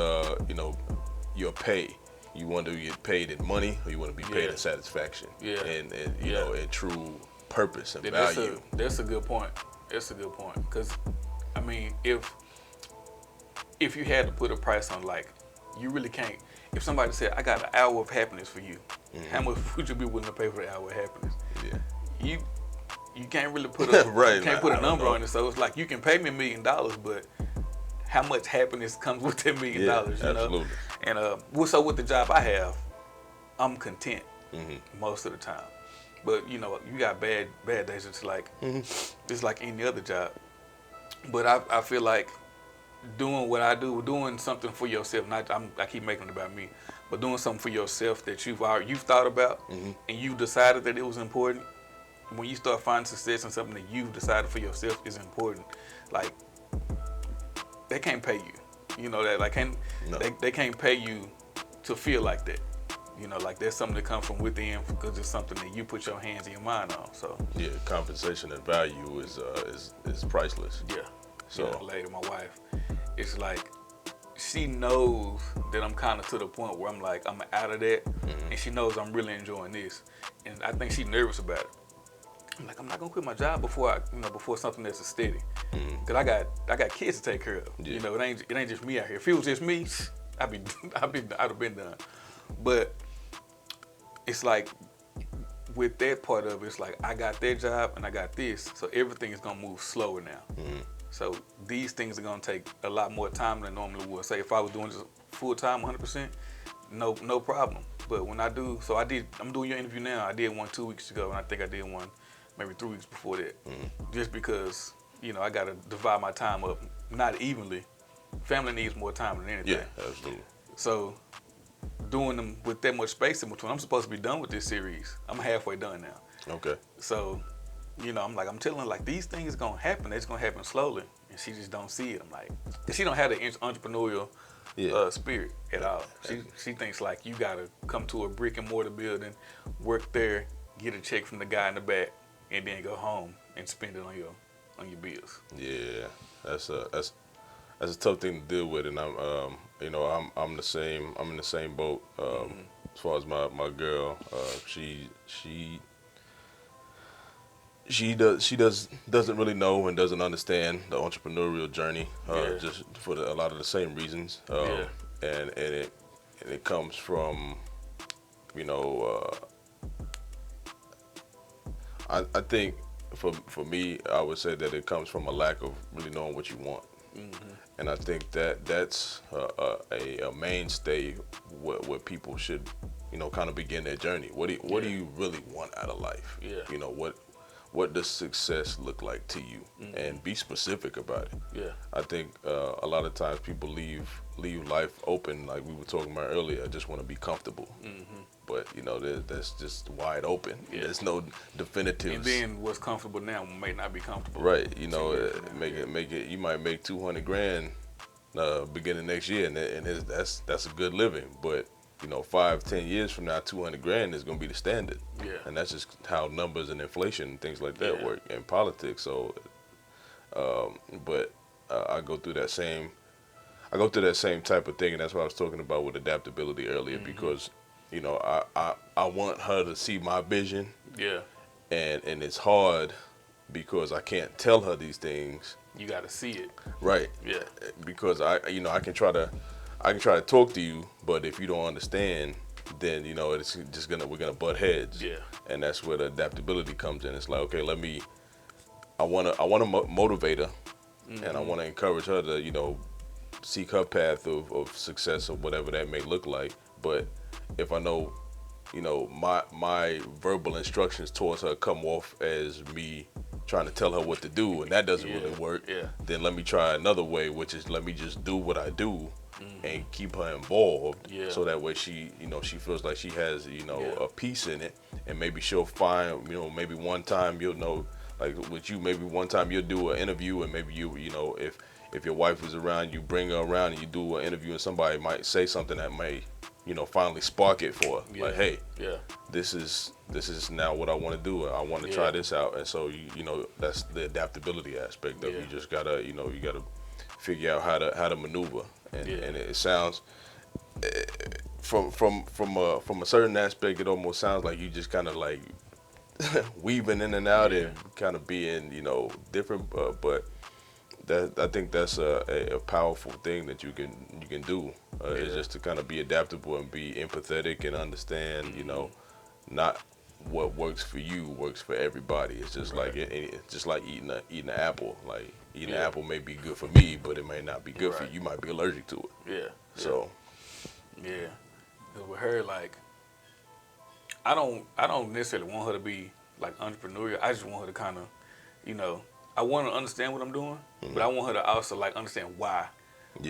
your pay. You want to get paid in money, or you want to be paid in satisfaction. Yeah. And in true purpose and value. That's a good point. Because I mean, if you had to put a price on, like, you really can't. If somebody said, I got an hour of happiness for you, how much would you be willing to pay for the hour of happiness? Yeah. You can't really put a right, put a number on it. So it's like, you can pay me $1 million, but how much happiness comes with that $1 million? Yeah, absolutely. And so with the job I have, I'm content most of the time. But you got bad days. It's like it's like any other job. But I feel like doing what I do, doing something for yourself. I keep making it about me, but doing something for yourself that you've thought about and you decided that it was important. When you start finding success in something that you've decided for yourself is important, like, they can't pay you. They can't pay you to feel like that. Like, there's something that comes from within, because it's something that you put your hands and your mind on. So yeah, compensation and value is priceless. Yeah. So the lady, my wife, it's like, she knows that I'm kind of to the point where I'm like, I'm out of that, and she knows I'm really enjoying this, and I think she's nervous about it. I'm like, I'm not gonna quit my job before before something that's steady, because I got kids to take care of. Yeah. It ain't just me out here. If it was just me, I'd have been done. But it's like, with that part of it, it's like, I got that job and I got this, so everything is gonna move slower now. So these things are gonna take a lot more time than normally would. Say if I was doing this full time, 100%, no problem. But when I do, I'm doing your interview now. I did one 2 weeks ago, and I think I did one maybe 3 weeks before that. Just because I gotta divide my time up, not evenly. Family needs more time than anything. Yeah, absolutely. So doing them with that much space in between, I'm supposed to be done with this series. I'm halfway done now. Okay. So, I'm telling her, like, these things gonna happen. It's gonna happen slowly, and she just don't see it. I'm like, 'cause she don't have the entrepreneurial spirit at all. She thinks like you gotta come to a brick and mortar building, work there, get a check from the guy in the back, and then go home and spend it on your bills. Yeah, that's a tough thing to deal with, and I'm the same. I'm in the same boat. As far as my girl, she doesn't really know and doesn't understand the entrepreneurial journey, just for a lot of the same reasons. And it comes from, I think for me, I would say that it comes from a lack of really knowing what you want. And I think that's a mainstay where people should, kind of begin their journey. What do you really want out of life? Yeah. what does success look like to you, and be specific about it. Yeah. I think a lot of times people leave life open, like we were talking about earlier. I just want to be comfortable, but that's just wide open. Yeah. There's no definitives. And then what's comfortable now may not be comfortable. Right. Make it. You might make 200 grand beginning next year, and that's a good living. But 5-10 years from now, 200 grand is going to be the standard. Yeah. And that's just how numbers and inflation and things like that Yeah. work in politics. So, but I go through that same type of thing, and that's what I was talking about with adaptability earlier, because I want her to see my vision. Yeah. And it's hard because I can't tell her these things. You got to see it. Right. Yeah. Because I can try to talk to you, but if you don't understand, then it's just we're gonna butt heads. Yeah. And that's where the adaptability comes in. It's like, okay, I wanna motivate her, and I wanna encourage her to seek her path of success or whatever that may look like. But if I know, my verbal instructions towards her come off as me trying to tell her what to do, and that doesn't really work, then let me try another way, which is let me just do what I do and keep her involved, so that way she feels like she has a piece in it, and maybe she'll find maybe one time like with you, maybe one time you'll do an interview, and maybe if your wife is around, you bring her around and you do an interview, and somebody might say something that may finally spark it for her. Like, hey, this is now what I want to do. I want to try this out. And so that's the adaptability aspect of it. You just gotta you gotta figure out how to maneuver. And it sounds from a certain aspect, it almost sounds like you just kind of like weaving in and out and kind of being different. But I think that's a powerful thing that you can do, is just to kind of be adaptable and be empathetic and understand, not what works for you works for everybody. It's just like it's just like eating an apple. Like eating an apple may be good for me, but it may not be good for you. You might be allergic to it. Yeah. So. Yeah. 'Cause with her, like, I don't necessarily want her to be like entrepreneurial. I just want her to kind of, I want her to understand what I'm doing, but I want her to also like understand why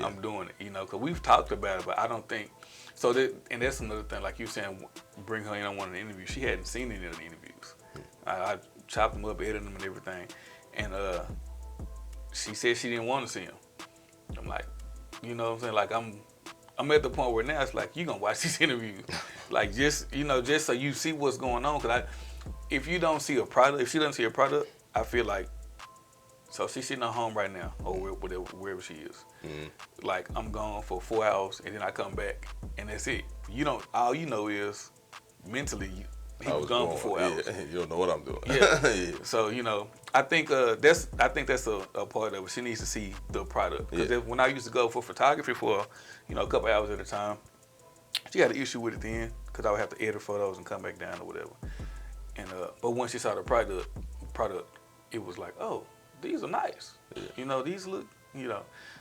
I'm doing it. Because we've talked about it, but I don't think so. And that's another thing, like you saying, bring her in on one of the interviews. She hadn't seen any of the interviews. I chopped them up, edited them, and everything. And she said she didn't want to see them. I'm like, you know what I'm saying? Like I'm at the point where now it's like you gonna watch these interviews, like just so you see what's going on. Cause if you don't see a product, if she doesn't see a product, I feel like. So she's sitting at home right now, or wherever she is. Like I'm gone for 4 hours, and then I come back, and that's it. All you know is mentally he was gone for 4 hours. You don't know what I'm doing. Yeah. So I think that's a part of it. She needs to see the product. Because when I used to go for photography for a couple hours at a time, she had an issue with it then, because I would have to edit photos and come back down or whatever. And but once she saw the product, it was like, oh, these are nice. These look,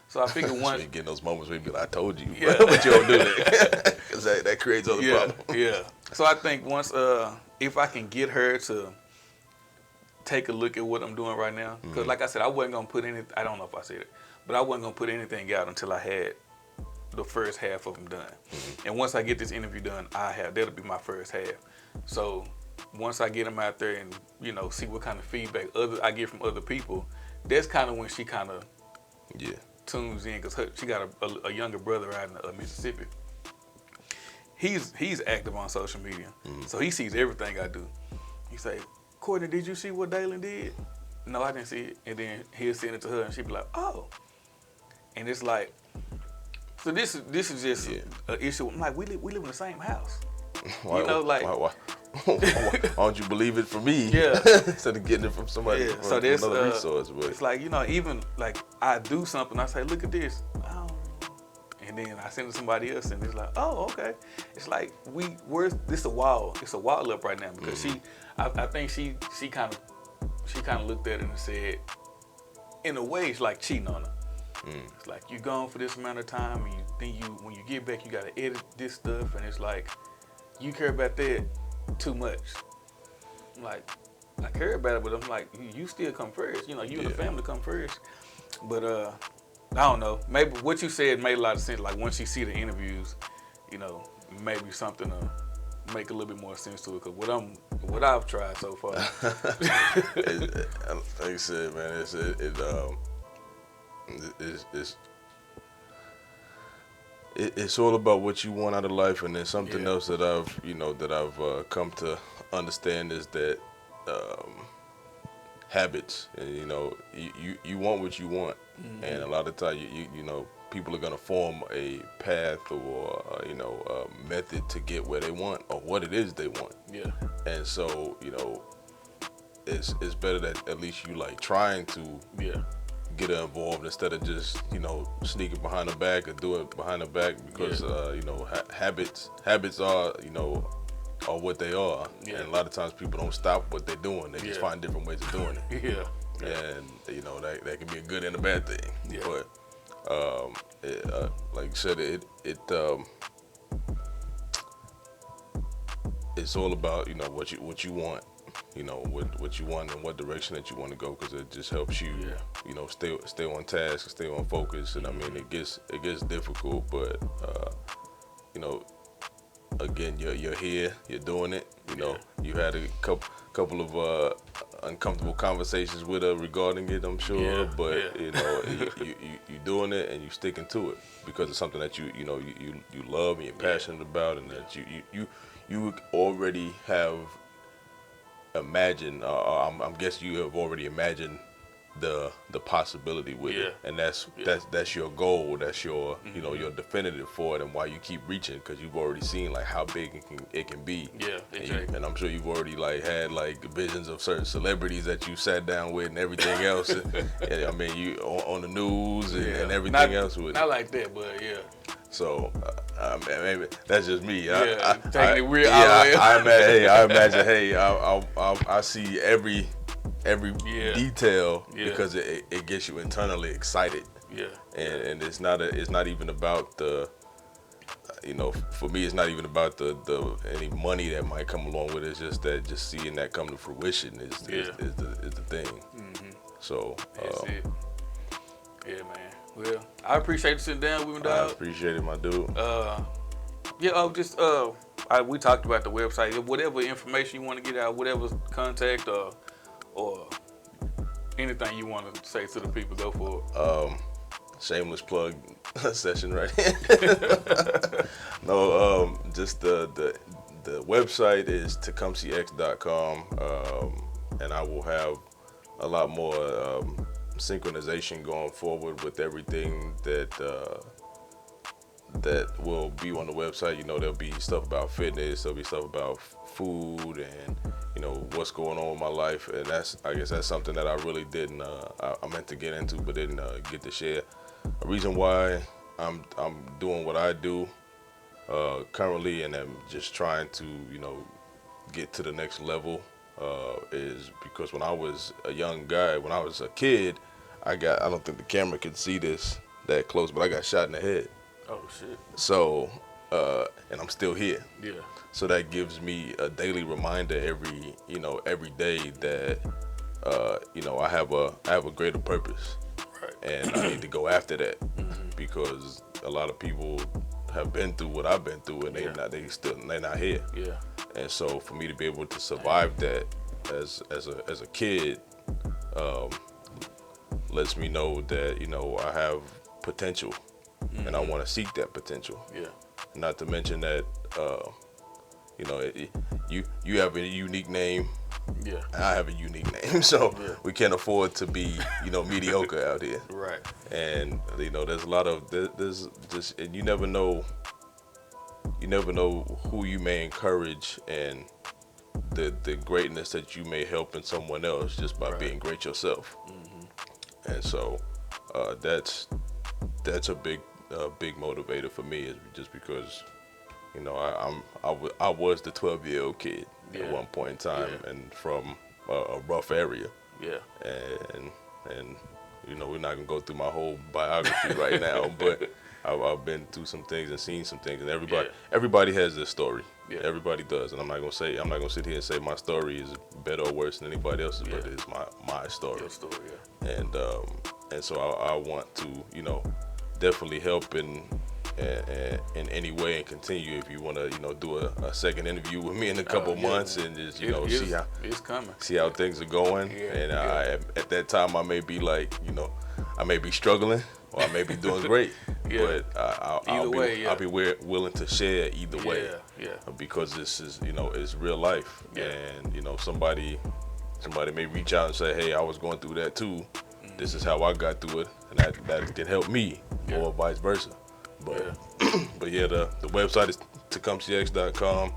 So I figured once. You get those moments where you be like, I told you, but you don't do that. Because that creates other problems. Yeah. So I think once, if I can get her to take a look at what I'm doing right now, because like I said, I wasn't going to put I don't know if I said it, but I wasn't going to put anything out until I had the first half of them done. And once I get this interview done, that'll be my first half. So once I get them out there and see what kind of feedback I get from other people, that's kind of when she kind of tunes in, because she got a younger brother out in Mississippi. He's active on social media, so he sees everything I do. He say, Courtney, did you see what Dalen did? No, I didn't see it. And then he'll send it to her, and she'll be like, oh. And it's like, so this is just an issue. I'm like, we live in the same house. Why don't you believe it for me? Yeah. Instead of getting it from somebody from another resource. But it's like, even like I do something, I say, look at this. And then I send it to somebody else, and it's like, oh, okay. It's like this a wall. It's a wall up right now, because I think she kind of looked at it and said, in a way, it's like cheating on her. It's like, you gone for this amount of time, and when you get back, you gotta edit this stuff, and it's like, you care about that too much. I'm like, I care about it, but I'm like, you still come first. You know, you and the family come first. But I don't know. Maybe what you said made a lot of sense. Like once you see the interviews, you know, maybe something to make a little bit more sense to it. Cause what I've tried so far. Like I said, man, it's all about what you want out of life, and then something else that I've come to understand is that habits, and you want what you want, and a lot of times you know people are gonna form a path or a method to get where they want or what it is they want. Yeah. And so it's better that at least you like trying to get her involved instead of just sneaking behind the back or do it behind the back because habits are what they are, and a lot of times people don't stop what they're doing, they just find different ways of doing it. And that can be a good and a bad thing. But like I said, it's all about what you want, what you want and what direction that you want to go, because it just helps you stay on task, stay on focus. And I mean it gets difficult, but again, you're here, you're doing it. You had a couple of uncomfortable conversations with her regarding it, I'm sure. But you doing it and you sticking to it because it's something that you love and you're passionate about, and that you already have imagined. I'm guessing you have already imagined the possibility with it, and that's your goal, that's your your definitive for it, and why you keep reaching, because you've already seen like how big it can be. And I'm sure you've already like had like visions of certain celebrities that you sat down with and everything else. And I mean, you on the news and everything else with it. Not like that, but So maybe that's just me. Taking it real. I imagine. Hey, I see every detail because it gets you internally excited. And it's not even about the for me, it's not even about the any money that might come along with it. It's just that just seeing that come to fruition is the thing. So that's it. Yeah, man. Well, I appreciate you sitting down with me, dog. I appreciate it, my dude. We talked about the website. Whatever information you want to get out, whatever contact or anything you want to say to the people, go for it. Shameless plug session right here. No, just the website is tecumsehx.com, and I will have a lot more synchronization going forward with everything that will be on the website. There'll be stuff about fitness, there'll be stuff about food, and what's going on with my life. And I guess that's something that I really didn't I meant to get into but didn't get to share. A reason why I'm doing what I do currently, and I'm just trying to get to the next level, is because when I was a young guy, when I was a kid, I don't think the camera can see this that close, but I got shot in the head. Oh shit. So and I'm still here. Yeah. So that gives me a daily reminder every day that I have a greater purpose. Right. And I need to go after that, because a lot of people have been through what I've been through, and they're not here. Yeah. And so for me to be able to survive that as a kid lets me know that I have potential, and I want to seek that potential. Yeah. Not to mention that you have a unique name. Yeah. And I have a unique name, so we can't afford to be mediocre out here. Right. And there's a lot of there's just, and you never know who you may encourage, and the greatness that you may help in someone else just by being great yourself. And so that's a big motivator for me, is just because I was the 12-year-old kid at one point in time, and from a rough area. Yeah. And we're not gonna go through my whole biography right now, but I've been through some things and seen some things, and everybody has their story. Yeah. Everybody does, and I'm not gonna sit here and say my story is better or worse than anybody else's, but it's my story. Your story, And so I want to, definitely help in any way and continue. If you want to, do a second interview with me in a couple months and just, see how it's coming, see how things are going. At that time I may be like, I may be struggling or I may be doing great. But I'll be willing to share either way. Because this is, it's real life. And somebody may reach out and say, hey, I was going through that too. This is how I got through it, and that can help me, or vice versa. But the website is tecumsehx.com.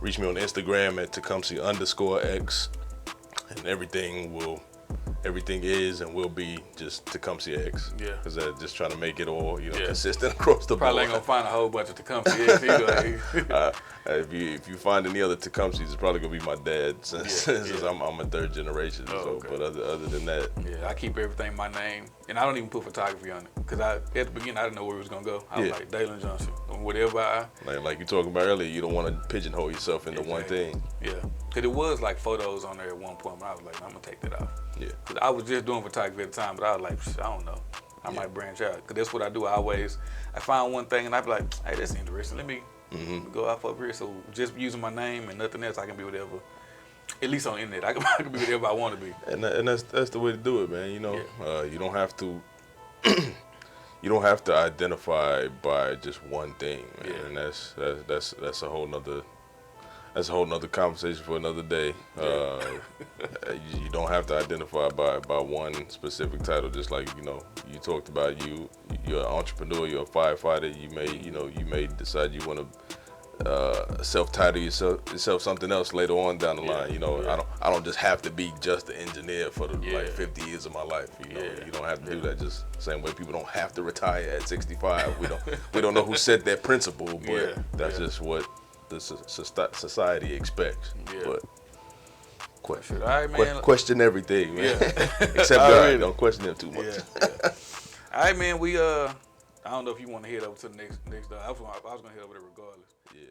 Reach me on Instagram at Tecumseh_X, and everything is and will be just Tecumseh X. Because just trying to make it all, consistent across the board. Probably ain't gonna find a whole bunch of Tecumseh X either. If you find any other Tecumsehs, it's probably gonna be my dad, since I'm a third generation. But other than that, I keep everything my name, and I don't even put photography on it, because at the beginning I didn't know where it was gonna go. I was like Dalen Johnson, whatever. Like you talking about earlier, you don't want to pigeonhole yourself into one thing. Because it was like photos on there at one point, but I was like, I'm gonna take that off. Because I was just doing photography at the time, but I was like, I don't know. I might branch out, because that's what I do. I find one thing and I be like, hey, that's interesting. Let me go off up here. So just using my name and nothing else, I can be whatever. At least on the internet, I can be whatever I want to be. And that's the way to do it, man. You don't have to. You don't have to identify by just one thing, man. And that's a whole nother. That's a whole nother conversation for another day. You don't have to identify by one specific title. Just like you talked about, you're an entrepreneur, you're a firefighter. You may decide you want to self-title yourself something else later on down the line. I don't just have to be just an engineer for like 50 years of my life. You don't have to do that. Just the same way people don't have to retire at 65. We don't know who set that principle, but that's just what the society expects. But question everything, man. Except God. Don't question him too much. All right, man. I don't know if you want to head over to the next. I was gonna head over there regardless. Yeah.